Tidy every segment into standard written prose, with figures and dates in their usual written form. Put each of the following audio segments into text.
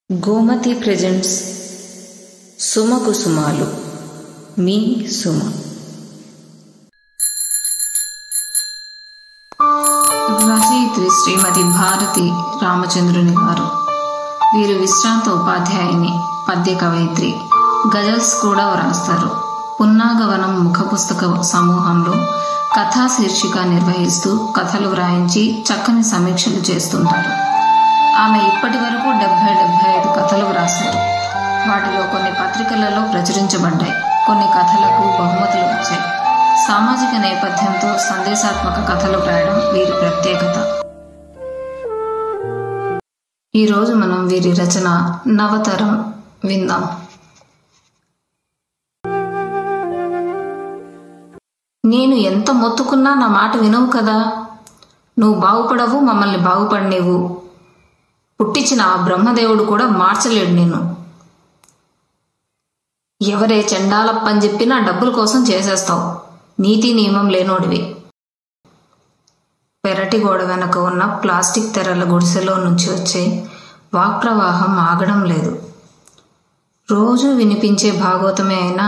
Gomati presents సుమకుసుమాలు. మీ సుమ. రచయిత్రి శ్రీమతి భారతి రామచంద్రుని గారు. వీరు విశ్రాంత ఉపాధ్యాయుని, పద్య కవయిత్రి, గజల్స్ కూడా వ్రాస్తారు. పున్నాగవనం ముఖ పుస్తక సమూహంలో కథా శీర్షిక నిర్వహిస్తూ కథలు వ్రాయించి చక్కని సమీక్షలు చేస్తుంటారు. ఆమె ఇప్పటి వరకు 70-75 కథలు వ్రాశారు. వాటిలో కొన్ని పత్రికలలో ప్రచురించబడ్డాయి. కొన్ని కథలకు బహుమతులు వచ్చాయి. సామాజిక నేపథ్యంతో సందేశాత్మక కథలు వ్రాయడం వీరి ప్రత్యేకత. ఈరోజు మనం వీరి రచన నవతరం విందాం. నేను ఎంత మొత్తుకున్నా నా మాట వినవు కదా. నువ్వు బాగుపడవు, మమ్మల్ని బాగుపడనేవు. పుట్టించిన ఆ బ్రహ్మదేవుడు కూడా మార్చలేడు నిన్ను. ఎవరే చెండాలప్పని చెప్పినా డబ్బుల కోసం చేసేస్తావు. నీతి నియమం లేనోడివి. పెరటి గోడ వెనక ఉన్న ప్లాస్టిక్ తెరల గుడిసెలో నుంచి వచ్చే వాక్ప్రవాహం ఆగడం లేదు. రోజు వినిపించే భాగవతమే అయినా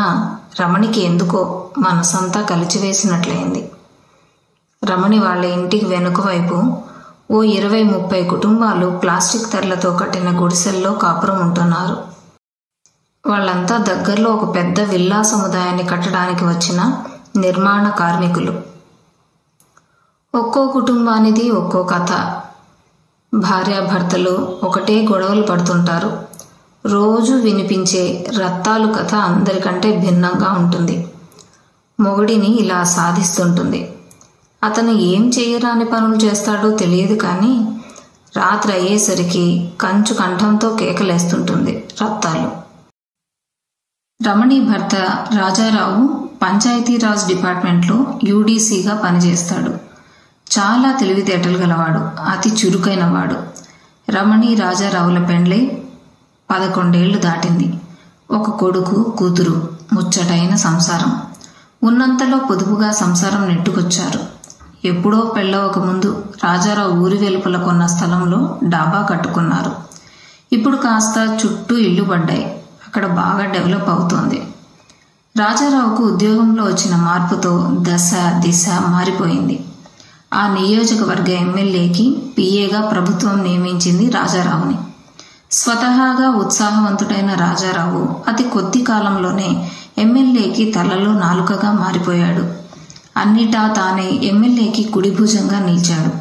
రమణికి ఎందుకో మనసంతా కలిచివేసినట్లయింది. రమణి వాళ్ళ ఇంటికి వెనుక వైపు ఓ 20-30 కుటుంబాలు ప్లాస్టిక్ తెరలతో కట్టిన గుడిసెల్లో కాపురం ఉంటున్నారు. వాళ్ళంతా దగ్గరలో ఒక పెద్ద విల్లా సముదాయాన్ని కట్టడానికి వచ్చిన నిర్మాణ కార్మికులు. ఒక్కో కుటుంబానిది ఒక్కో కథ. భార్యాభర్తలు ఒకటే గొడవలు పడుతుంటారు. రోజు వినిపించే రత్తాలు కథ అందరికంటే భిన్నంగా ఉంటుంది. మొగుడిని ఇలా సాధిస్తుంటుంది. అతను ఏం చేయరాని పనులు చేస్తాడో తెలియదు, కానీ రాత్రి అయ్యేసరికి కంచు కంఠంతో కేకలేస్తుంటుంది రత్తాలు. రమణి భర్త రాజారావు పంచాయతీరాజ్ డిపార్ట్మెంట్లో యూడీసీగా పనిచేస్తాడు. చాలా తెలివితేటలు గలవాడు, అతి చురుకైనవాడు. రమణి రాజారావుల పెండ్లై 11 ఏళ్లు దాటింది. ఒక కొడుకు, కూతురు. ముచ్చటైన సంసారం. ఉన్నంతలో పొదుపుగా సంసారం నెట్టుకొచ్చారు. ఎప్పుడో పెళ్ళవక ముందు రాజారావు ఊరి వెలుపల కొన్న స్థలంలో డాబా కట్టుకున్నారు. ఇప్పుడు కాస్త చుట్టూ ఇల్లు పడ్డాయి. అక్కడ బాగా డెవలప్ అవుతోంది. రాజారావుకు ఉద్యోగంలో వచ్చిన మార్పుతో దశ దిశ మారిపోయింది. ఆ నియోజకవర్గ ఎమ్మెల్యేకి పిఏగా ప్రభుత్వం నియమించింది రాజారావుని. స్వతహాగా ఉత్సాహవంతుడైన రాజారావు అతి కొద్ది కాలంలోనే ఎమ్మెల్యేకి తలలో నాలుకగా మారిపోయాడు. అన్నిటా తానే ఎమ్మెల్యేకి కుడిభుజంగా నిలిచాడు.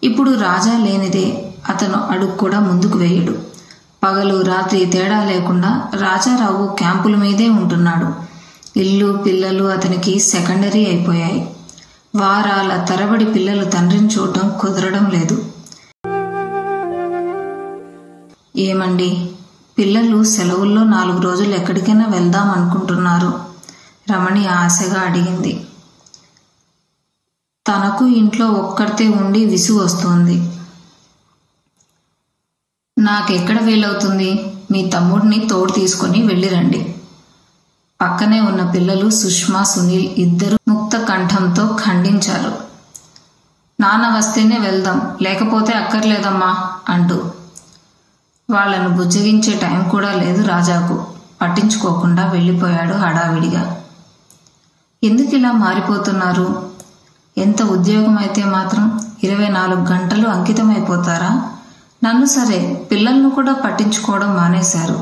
ఇప్పుడు రాజా లేనిదే అతను అడుగు కూడా ముందుకు వేయడు. పగలు రాత్రి తేడా లేకుండా రాజారావు క్యాంపుల మీదే ఉంటున్నాడు. ఇల్లు పిల్లలు అతనికి సెకండరీ అయిపోయాయి. వారాల తరబడి పిల్లలు తండ్రిని చూడడం కుదరడం లేదు. ఏమండి, పిల్లలు సెలవుల్లో 4 రోజులు ఎక్కడికైనా వెళ్దాం అనుకుంటున్నారు? రమణి ఆశగా అడిగింది. తనకు ఇంట్లో ఒక్కడితే ఉండి విసుగు వస్తోంది. నాకెక్కడ వీలవుతుంది? మీ తమ్ముడిని తోడు తీసుకుని వెళ్ళిరండి. పక్కనే ఉన్న పిల్లలు సుష్మా, సునీల్ ఇద్దరు ముక్త కంఠంతో ఖండించారు. నాన్న వస్తేనే వెళ్దాం, లేకపోతే అక్కర్లేదమ్మా అంటూ. వాళ్లను బుజ్జగించే టైం కూడా లేదు రాజాకు. పట్టించుకోకుండా వెళ్ళిపోయాడు హడావిడిగా. ఎందుకు ఇలా మారిపోతున్నారు? ఎంత ఉద్యోగం అయితే మాత్రం 24 గంటలు అంకితమైపోతారా? నన్ను సరే, పిల్లలను కూడా పట్టించుకోవడం మానేశారు.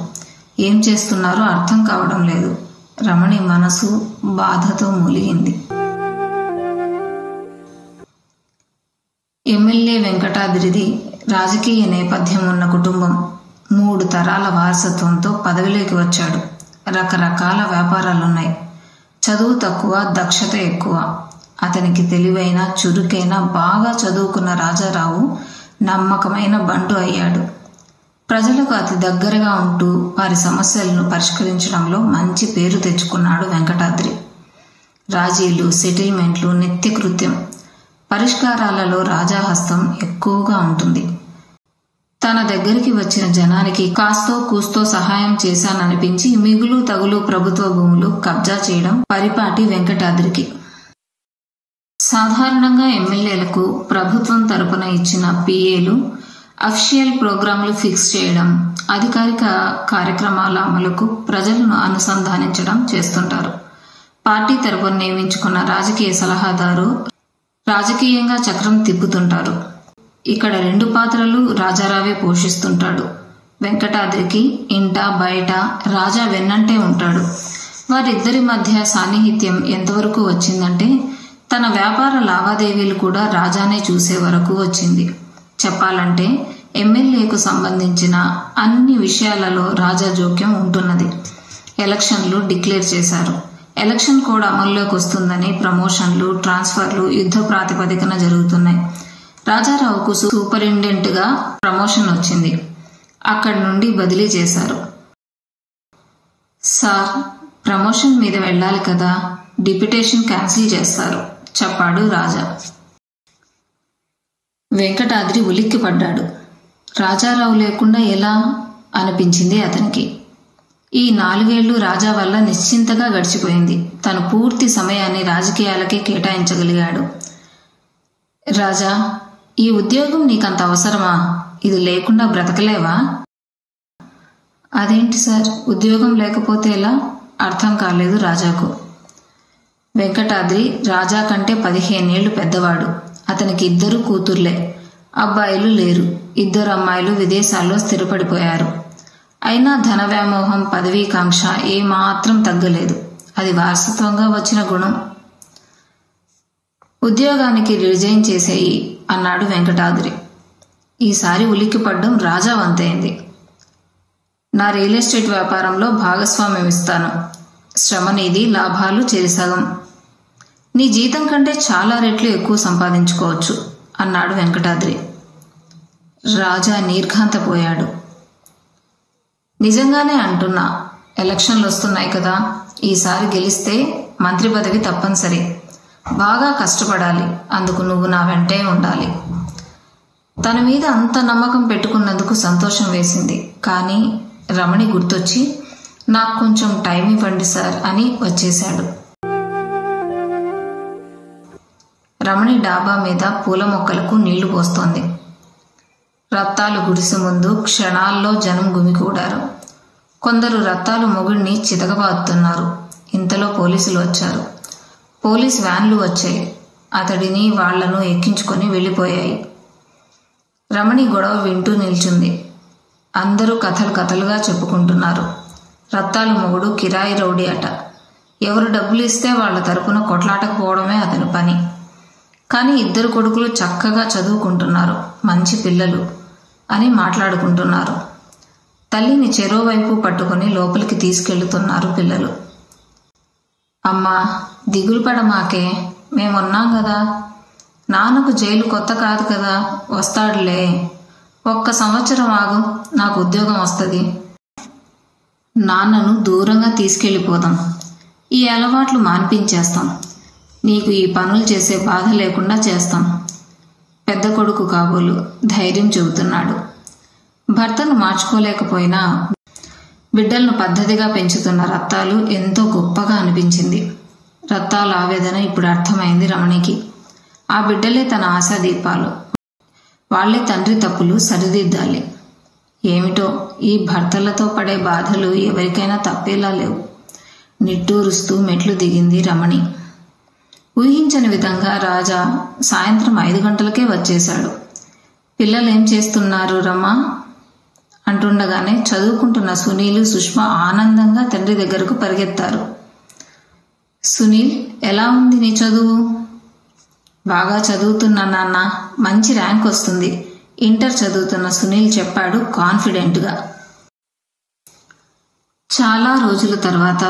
ఏం చేస్తున్నారో అర్థం కావడం లేదు. రమణి మనసు బాధతో మూలిగింది. ఎమ్మెల్యే వెంకటాద్రిది రాజకీయ నేపథ్యం ఉన్న కుటుంబం. 3 తరాల వారసత్వంతో పదవిలోకి వచ్చాడు. రకరకాల వ్యాపారాలున్నాయి. చదువు తక్కువ, దక్షత ఎక్కువ. అతనికి తెలివైన, చురుకైన, బాగా చదువుకున్న రాజారావు నమ్మకమైన బంటు అయ్యాడు. ప్రజలకు అతి దగ్గరగా ఉంటూ వారి సమస్యలను పరిష్కరించడంలో మంచి పేరు తెచ్చుకున్నాడు వెంకటాద్రి. రాజీలు, సెటిల్మెంట్లు నిత్యకృత్యం. పరిష్కారాలలో రాజాహస్తం ఎక్కువగా ఉంటుంది. తన దగ్గరికి వచ్చిన జనానికి కాస్తో కూస్తో సహాయం చేశాననిపించి మిగులు తగులు ప్రభుత్వ భూములు కబ్జా చేయడం పరిపాటి వెంకటాద్రికి. సాధారణంగా ఎమ్మెల్యేలకు ప్రభుత్వం తరపున ఇచ్చిన పిఏలు అఫిషియల్ ప్రోగ్రాంలు ఫిక్స్ చేయడం, అధికారిక కార్యక్రమాల అమలుకు ప్రజలను అనుసంధానించడం చేస్తుంటారు. పార్టీ తరపున నియమించుకున్న రాజకీయ సలహాదారు రాజకీయంగా చక్రం తిప్పుతుంటారు. ఇక్కడ 2 పాత్రలు రాజారావే పోషిస్తుంటాడు. వెంకటాద్రికి ఇంట బయట రాజా వెన్నంటే ఉంటాడు. వారిద్దరి మధ్య సాన్నిహిత్యం ఎంతవరకు వచ్చిందంటే తన వ్యాపార లావాదేవీలు కూడా రాజానే చూసే వరకు వచ్చింది. చెప్పాలంటే ఎమ్మెల్యేకు సంబంధించిన అన్ని విషయాలలో రాజా జోక్యం ఉంటున్నది. ఎలక్షన్లు డిక్లేర్ చేశారు. ఎలక్షన్ కోడ్ అమల్లోకి వస్తుందని ప్రమోషన్లు, ట్రాన్స్ఫర్లు యుద్ధ ప్రాతిపదికన జరుగుతున్నాయి. రాజారావుకు సూపరింటెండెంట్గా ప్రమోషన్ వచ్చింది. అక్కడి నుండి బదిలీ చేశారు. సార్, ప్రమోషన్ మీద వెళ్ళాలి కదా, డిప్యుటేషన్ క్యాన్సిల్ చేస్తారు చెప్పాడు రాజా. వెంకటాద్రి ఉలిక్కిపడ్డాడు. రాజారావు లేకుండా ఎలా అనిపించింది అతనికి. ఈ 4 ఏళ్లు రాజా వల్ల నిశ్చింతగా గడిచిపోయింది. తను పూర్తి సమయాన్ని రాజకీయాలకే కేటాయించగలిగాడు. రాజా, ఈ ఉద్యోగం నీకంత అవసరమా? ఇది లేకుండా బ్రతకలేవా? అదేంటి సార్, ఉద్యోగం లేకపోతే ఎలా? అర్థం కాలేదు రాజాకు. వెంకటాద్రి రాజా కంటే 15 ఏళ్లు పెద్దవాడు. అతనికి 2 కూతుర్లే. అబ్బాయిలు లేరు. 2 అమ్మాయిలు విదేశాల్లో స్థిరపడిపోయారు. అయినా ధన వ్యామోహం, పదవీకాంక్ష ఏమాత్రం తగ్గలేదు. అది వారసత్వంగా వచ్చిన గుణం. ఉద్యోగానికి రిజైన్ చేసేయి అన్నాడు వెంకటాద్రి. ఈసారి ఉలిక్కిపడ్డం రాజా వంతైంది. నా రియల్ ఎస్టేట్ వ్యాపారంలో భాగస్వామ్యం ఇస్తాను. శ్రమ నీది, లాభాలు చెరిసగం. నీ జీతం కంటే చాలా రెట్లు ఎక్కువ సంపాదించుకోవచ్చు అన్నాడు వెంకటాద్రి. రాజా నిర్ఘాంతపోయాడు. నిజంగానే అంటున్నా, ఎలక్షన్లు వస్తున్నాయి కదా, ఈసారి గెలిస్తే మంత్రి పదవి తప్పనిసరి. బాగా కష్టపడాలి. అందుకు నువ్వు నా వెంటే ఉండాలి. తన మీద అంత నమ్మకం పెట్టుకున్నందుకు సంతోషం వేసింది. కానీ రమణి గుర్తొచ్చి, నాకు కొంచెం టైం ఇవ్వండి సార్ అని వచ్చేశాడు. రమణి డాబా మీద పూల మొక్కలకు నీళ్లు పోస్తోంది. రత్తాలు గుడిసె ముందు క్షణాల్లో జనం గుమికూడారు. కొందరు రత్తాలు మొగుడిని చితకబాదుతున్నారు. ఇంతలో పోలీసులు వచ్చారు. పోలీస్ వ్యాన్లు వచ్చాయి. అతడిని వాళ్లను ఎక్కించుకొని వెళ్ళిపోయాయి. రమణి గొడవ వింటూ నిల్చుంది. అందరూ కథలుగా చెప్పుకుంటున్నారు. రత్తాలు మొగుడు కిరాయి రౌడీ అట. ఎవరు డబ్బులు ఇస్తే వాళ్ల తరపున కొట్లాటకపోవడమే అతని పని. కానీ 2 కొడుకులు చక్కగా చదువుకుంటున్నారు, మంచి పిల్లలు అని మాట్లాడుకుంటున్నారు. తల్లిని చెరోవైపు పట్టుకుని లోపలికి తీసుకెళ్తున్నారు పిల్లలు. అమ్మా, దిగులు పడమాకే, మేమున్నాం కదా. నాన్నకు జైలు కొత్త కాదు కదా, వస్తాడులే. 1 సంవత్సరం ఆగు, నాకు ఉద్యోగం వస్తుంది. నాన్నను దూరంగా తీసుకెళ్ళిపోదాం. ఈ అలవాట్లు మాన్పించేస్తాం. నీకు ఈ పనులు చేసే బాధ లేకుండా చేస్తాం. పెద్ద కొడుకు కాబోలు ధైర్యం చెబుతున్నాడు. భర్తను మార్చుకోలేకపోయినా బిడ్డలను పద్ధతిగా పెంచుతున్న రత్తాలు ఎంతో గొప్పగా అనిపించింది. రత్తాల ఆవేదన ఇప్పుడు అర్థమైంది రమణికి. ఆ బిడ్డలే తన ఆశాదీపాలు. వాళ్లే తండ్రి తప్పులు సరిదిద్దాలి. ఏమిటో ఈ భర్తలతో పడే బాధలు ఎవరికైనా తప్పేలా లేవు. నిట్టూరుస్తూ మెట్లు దిగింది రమణి. ఊహించని విధంగా రాజా సాయంత్రం 5 గంటలకే వచ్చేశాడు. పిల్లలేం చేస్తున్నారు రమ్మా అంటుండగానే చదువుకుంటున్న సునీల్, సుష్మ ఆనందంగా తండ్రి దగ్గరకు పరిగెత్తారు. సునీల్, ఎలా ఉంది నీ చదువు? బాగా చదువుతున్నా నాన్న, మంచి ర్యాంక్ వస్తుంది. ఇంటర్ చదువుతున్న సునీల్ చెప్పాడు కాన్ఫిడెంట్గా. చాలా రోజుల తర్వాత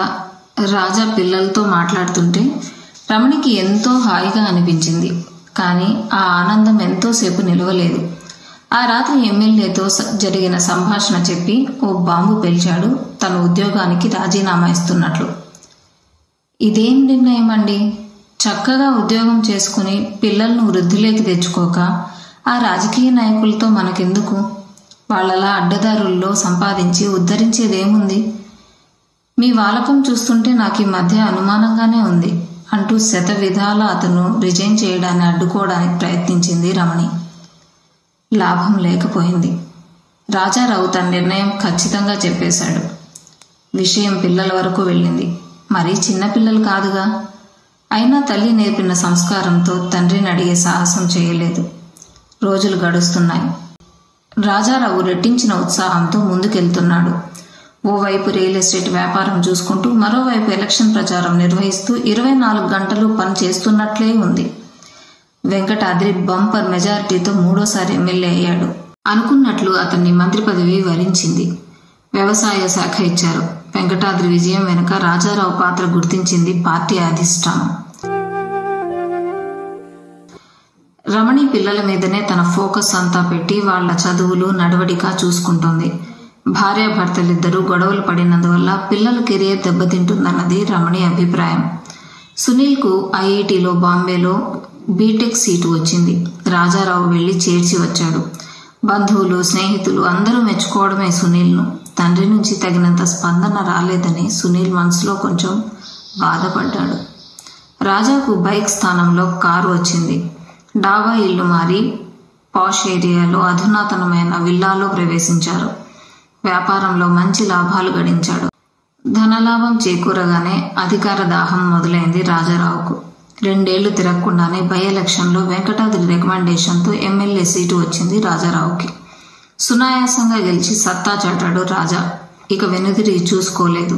రాజా పిల్లలతో మాట్లాడుతుంటే రమణికి ఎంతో హాయిగా అనిపించింది. కానీ ఆ ఆనందం ఎంతోసేపు నిలవలేదు. ఆ రాత్రి ఎమ్మెల్యేతో జరిగిన సంభాషణ చెప్పి ఓ బాంబు పేల్చాడు తన ఉద్యోగానికి రాజీనామా ఇస్తున్నట్లు. ఇదేం నిర్ణయం అండి? చక్కగా ఉద్యోగం చేసుకుని పిల్లలను వృద్ధిలోకి తెచ్చుకోక ఆ రాజకీయ నాయకులతో మనకెందుకు? వాళ్ళలా అడ్డదారుల్లో సంపాదించి ఉద్ధరించేదేముంది? మీ వాలకం చూస్తుంటే నాకు ఈ మధ్య అనుమానంగానే ఉంది అంటూ శత విధాల అతను రిజైన్ చేయడాన్ని అడ్డుకోవడానికి ప్రయత్నించింది రమణి. లాభం లేకపోయింది. రాజారావు తన నిర్ణయం ఖచ్చితంగా చెప్పేశాడు. విషయం పిల్లల వరకు వెళ్ళింది. మరీ చిన్నపిల్లలు కాదుగా. అయినా తల్లి నేర్పిన సంస్కారంతో తండ్రిని అడిగే సాహసం చేయలేదు. రోజులు గడుస్తున్నాయి. రాజారావు రెట్టించిన ఉత్సాహంతో ముందుకెళ్తున్నాడు. ఓవైపు రియల్ ఎస్టేట్ వ్యాపారం చూసుకుంటూ మరోవైపు ఎలక్షన్ ప్రచారం నిర్వహిస్తూ 24 గంటలు పని చేస్తున్నట్లే ఉంది. వెంకటాద్రి బంపర్ మెజారిటీతో 3వ ఎమ్మెల్యే అయ్యాడు. అనుకున్నట్లు అతన్ని మంత్రి పదవి వరించింది. వ్యవసాయ శాఖ ఇచ్చారు. వెంకటాద్రి విజయం వెనుక రాజారావు పాత్ర గుర్తించింది పార్టీ అధిష్టానం. రమణి పిల్లల మీదనే తన ఫోకస్ అంతా పెట్టి వాళ్ల చదువులు నడవడిక చూసుకుంటోంది. భార్యాభర్తలిద్దరూ గొడవలు పడినందువల్ల పిల్లల కెరియర్ దెబ్బతింటుందన్నది రమణి అభిప్రాయం. సునీల్కు ఐఐటిలో బాంబేలో బీటెక్ సీటు వచ్చింది. రాజారావు వెళ్లి చేర్చి వచ్చాడు. బంధువులు స్నేహితులు అందరూ మెచ్చుకోవడమే సునీల్ను. తండ్రి నుంచి తగినంత స్పందన రాలేదని సునీల్ మనసులో కొంచెం బాధపడ్డాడు. రాజాకు బైక్ స్థానంలో కారు వచ్చింది. డాబా ఇల్లు మారి పాష్ ఏరియాలో అధునాతనమైన విల్లాలో ప్రవేశించారు. వ్యాపారంలో మంచి లాభాలు గడించాడు. ధనలాభం చేకూరగానే అధికార దాహం మొదలైంది రాజారావుకు. 2 ఏళ్లు తిరగకుండానే బై ఎలక్షన్లో వెంకటాద్రి రికమెండేషన్తో ఎమ్మెల్యే సీటు వచ్చింది రాజారావుకి. సునాయాసంగా గెలిచి సత్తా చాటాడు రాజా. ఇక వెనుదిరిగి చూసుకోలేదు.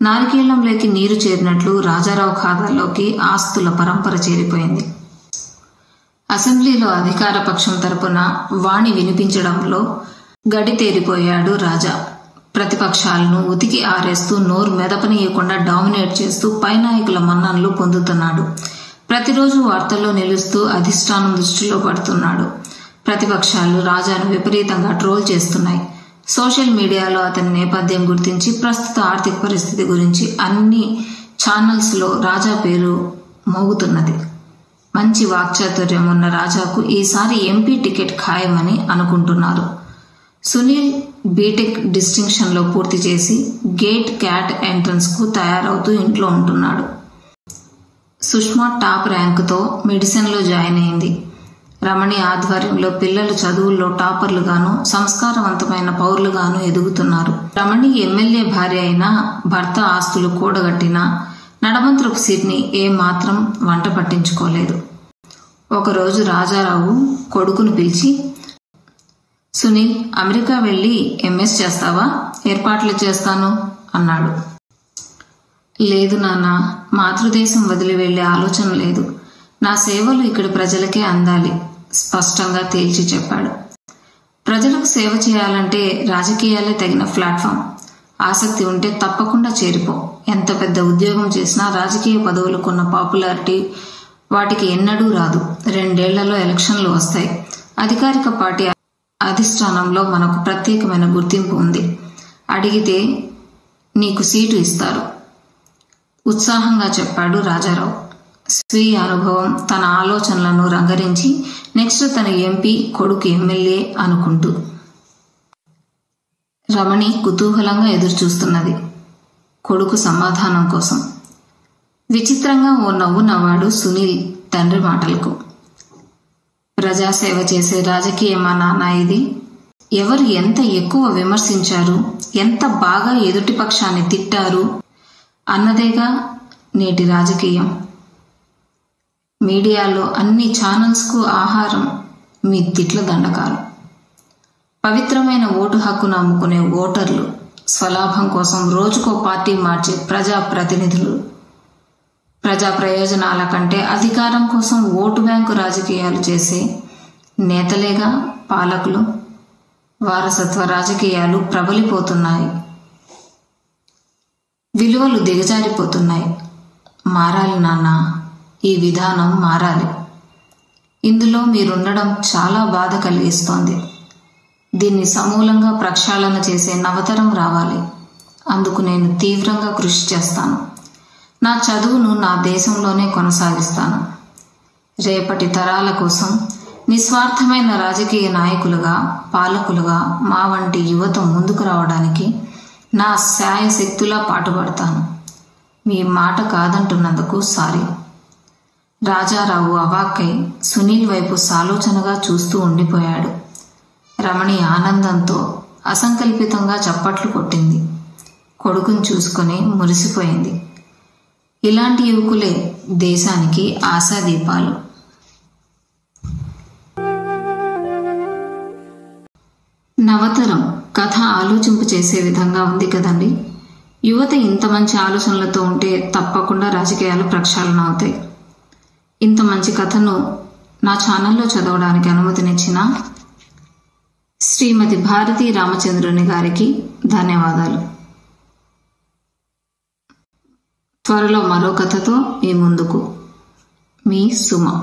నారికేళ్లంలోకి నీరు చేరినట్లు రాజారావు ఖాతాలోకి ఆస్తుల పరంపర చేరిపోయింది. అసెంబ్లీలో అధికార పక్షం తరపున వాణి వినిపించడంలో గడితేరిపోయాడు రాజా. ప్రతిపక్షాలను ఉతికి ఆరేస్తూ నోరు మెదపనీయకుండా డామినేట్ చేస్తూ పైనాయకుల మన్ననలు పొందుతున్నాడు. ప్రతిరోజు వార్తల్లో నిలుస్తూ అధిష్టానం దృష్టిలో పడుతున్నాడు. ప్రతిపక్షాలు రాజాను విపరీతంగా ట్రోల్ చేస్తున్నాయి. సోషల్ మీడియాలో అతని నేపథ్యం గుర్తించి ప్రస్తుత ఆర్థిక పరిస్థితి గురించి అన్ని ఛానల్స్లో రాజా పేరు మోగుతున్నది. మంచి వాక్చాతుర్యం ఉన్న రాజాకు ఈసారి ఎంపీ టికెట్ ఖాయమని అనుకుంటున్నారు. సునీల్ బీటెక్ డిస్టింక్షన్లో పూర్తి చేసి గేట్ క్యాట్ ఎంట్రన్స్కు తయారవుతూ ఇంట్లో ఉంటున్నాడు. సుష్మా టాప్ ర్యాంకుతో మెడిసిన్లో జాయిన్ అయింది. రమణి ఆధ్వర్యంలో పిల్లలు చదువుల్లో టాపర్లుగాను సంస్కారవంతమైన పౌరులుగాను ఎదుగుతున్నారు. రమణి ఎమ్మెల్యే భార్య అయినా భర్త ఆస్తులు కూడగట్టినా నడమంత్రపు సీట్ని ఏమాత్రం వంట పట్టించుకోలేదు. ఒకరోజు రాజారావు కొడుకును పిలిచి, సునీల్, అమెరికా వెళ్ళి ఎంఎస్ చేస్తావా? ఏర్పాట్లు చేస్తాను అన్నాడు. లేదు నాన్న, మాతృదేశం వదిలి వెళ్లే ఆలోచన లేదు. నా సేవలు ఇక్కడి ప్రజలకే అందాలి స్పష్టంగా తేల్చి చెప్పాడు. ప్రజలకు సేవ చేయాలంటే రాజకీయాలే తగిన ప్లాట్ఫామ్. ఆసక్తి ఉంటే తప్పకుండా చేరిపో. ఎంత పెద్ద ఉద్యోగం చేసినా రాజకీయ పదవులకున్న పాపులారిటీ వాటికి ఎన్నడూ రాదు. 2 ఏళ్లలో ఎలక్షన్లు వస్తాయి. అధికారిక పార్టీ అధిష్టానంలో మనకు ప్రత్యేకమైన గుర్తింపు ఉంది. అడిగితే నీకు సీటు ఇస్తారు ఉత్సాహంగా చెప్పాడు రాజారావు. స్వీయ అనుభవం, తన ఆలోచనలను రంగరించి నెక్స్ట్ తన ఎంపీ, కొడుకు ఎమ్మెల్యే అనుకుంటూ. రమణి కుతూహలంగా ఎదురుచూస్తున్నది కొడుకు సమాధానం కోసం. విచిత్రంగా ఓ నవ్వు నవ్వాడు సునీల్ తండ్రి మాటలకు. ప్రజాసేవ చేసే రాజకీయమా నాన్న ఇది? ఎవరు ఎంత ఎక్కువ విమర్శించారు, ఎంత బాగా ఎదుటి పక్షాన్ని తిట్టారు అన్నదేగా నేటి రాజకీయం. మీడియాలో అన్ని ఛానల్స్కు ఆహారం మీ తిట్ల దండకాలు. పవిత్రమైన ఓటు హక్కును అమ్ముకునే ఓటర్లు, స్వలాభం కోసం రోజుకో పార్టీ మార్చే ప్రజాప్రతినిధులు, ప్రజా ప్రయోజనాల కంటే అధికారం కోసం ఓటు బ్యాంకు రాజకీయాలు చేసే నేతలేగా పాలకులు. వారసత్వ రాజకీయాలు ప్రబలిపోతున్నాయి. విలువలు దిగజారిపోతున్నాయి. మారాలి నాన్న, ఈ విధానం మారాలి. ఇందులో మీరుండడం చాలా బాధ కలిగిస్తోంది. దీన్ని సమూలంగా ప్రక్షాళన చేసే నవతరం రావాలి. అందుకు నేను తీవ్రంగా కృషి చేస్తాను. నా చదువును నా దేశంలోనే కొనసాగిస్తాను. రేపటి తరాల కోసం నిస్వార్థమైన రాజకీయ నాయకులుగా, పాలకులుగా మా వంటి యువత ముందుకు రావడానికి నా శాయశక్తులా పాటుపడతాను. మీ మాట కాదంటున్నందుకు సారీ. రాజారావు అవాక్కై సునీల్ వైపు సాలోచనగా చూస్తూ ఉండిపోయాడు. రమణి ఆనందంతో అసంకల్పితంగా చప్పట్లు కొట్టింది. కొడుకుని చూసుకుని మురిసిపోయింది. ఇలాంటి యువకులే దేశానికి ఆశాదీపాలు. నవతరం కథ ఆలోచింపు చేసే విధంగా ఉంది కదండి. యువత ఇంత మంచి ఆలోచనలతో ఉంటే తప్పకుండా రాజకీయాలు ప్రక్షాళన అవుతాయి. ఇంత మంచి కథను నా ఛానల్లో చదవడానికి అనుమతినిచ్చిన శ్రీమతి భారతీ రామచంద్రుని గారికి ధన్యవాదాలు. త్వరలో మరో కథతో మీ ముందుకు. మీ సుమ.